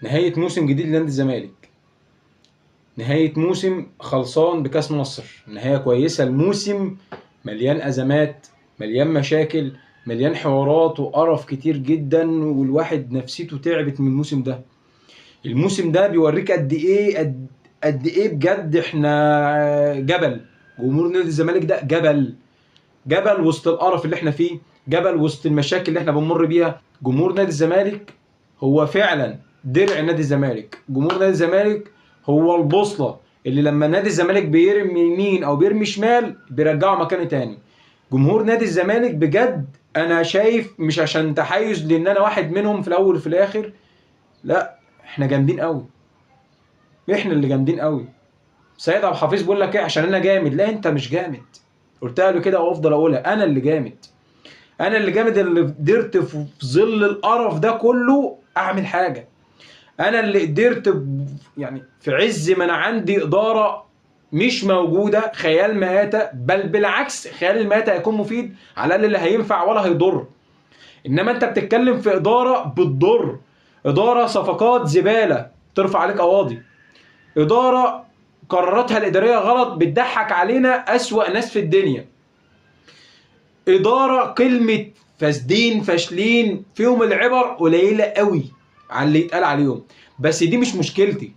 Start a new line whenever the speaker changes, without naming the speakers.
نهاية موسم جديد لنادي الزمالك، نهاية موسم خلصان بكاس مصر، نهاية كويسة. الموسم مليان أزمات، مليان مشاكل، مليان حوارات وقرف كتير جدا، والواحد نفسيته تعبت من الموسم ده. الموسم ده بيوريك قد ايه بجد احنا جبل. جمهور نادي الزمالك ده جبل وسط القرف اللي احنا فيه، جبل وسط المشاكل اللي احنا بنمر بيها. جمهور نادي الزمالك هو فعلا درع نادي الزمالك. جمهور نادي الزمالك هو البوصله اللي لما نادي الزمالك بيرمي يمين او بيرمي شمال بيرجعه مكانه تاني. جمهور نادي الزمالك بجد انا شايف، مش عشان تحيز لان انا واحد منهم في الاول وفي الاخر، لا احنا جامدين قوي، احنا اللي جامدين قوي. سيد عبد الحفيظ بيقول لك ايه عشان انا جامد؟ لا انت مش جامد. قلتها له كده وافضل اقولها، انا اللي جامد. انا اللي جامد اللي قدرت في ظل القرف ده كله اعمل حاجه. انا اللي قدرت يعني في عز ما انا عندي اداره مش موجوده، خيال مآتة، بل بالعكس خيال المآتة هيكون مفيد على الاقل، اللي هينفع ولا هيضر. انما انت بتتكلم في اداره بتضر، اداره صفقات زباله ترفع عليك قواضي، اداره قراراتها الاداريه غلط بتضحك علينا اسوأ ناس في الدنيا، اداره كلمه فاسدين فاشلين فيهم العبر قليله قوي على اللي يتقال عليهم. بس دي مش مشكلتي،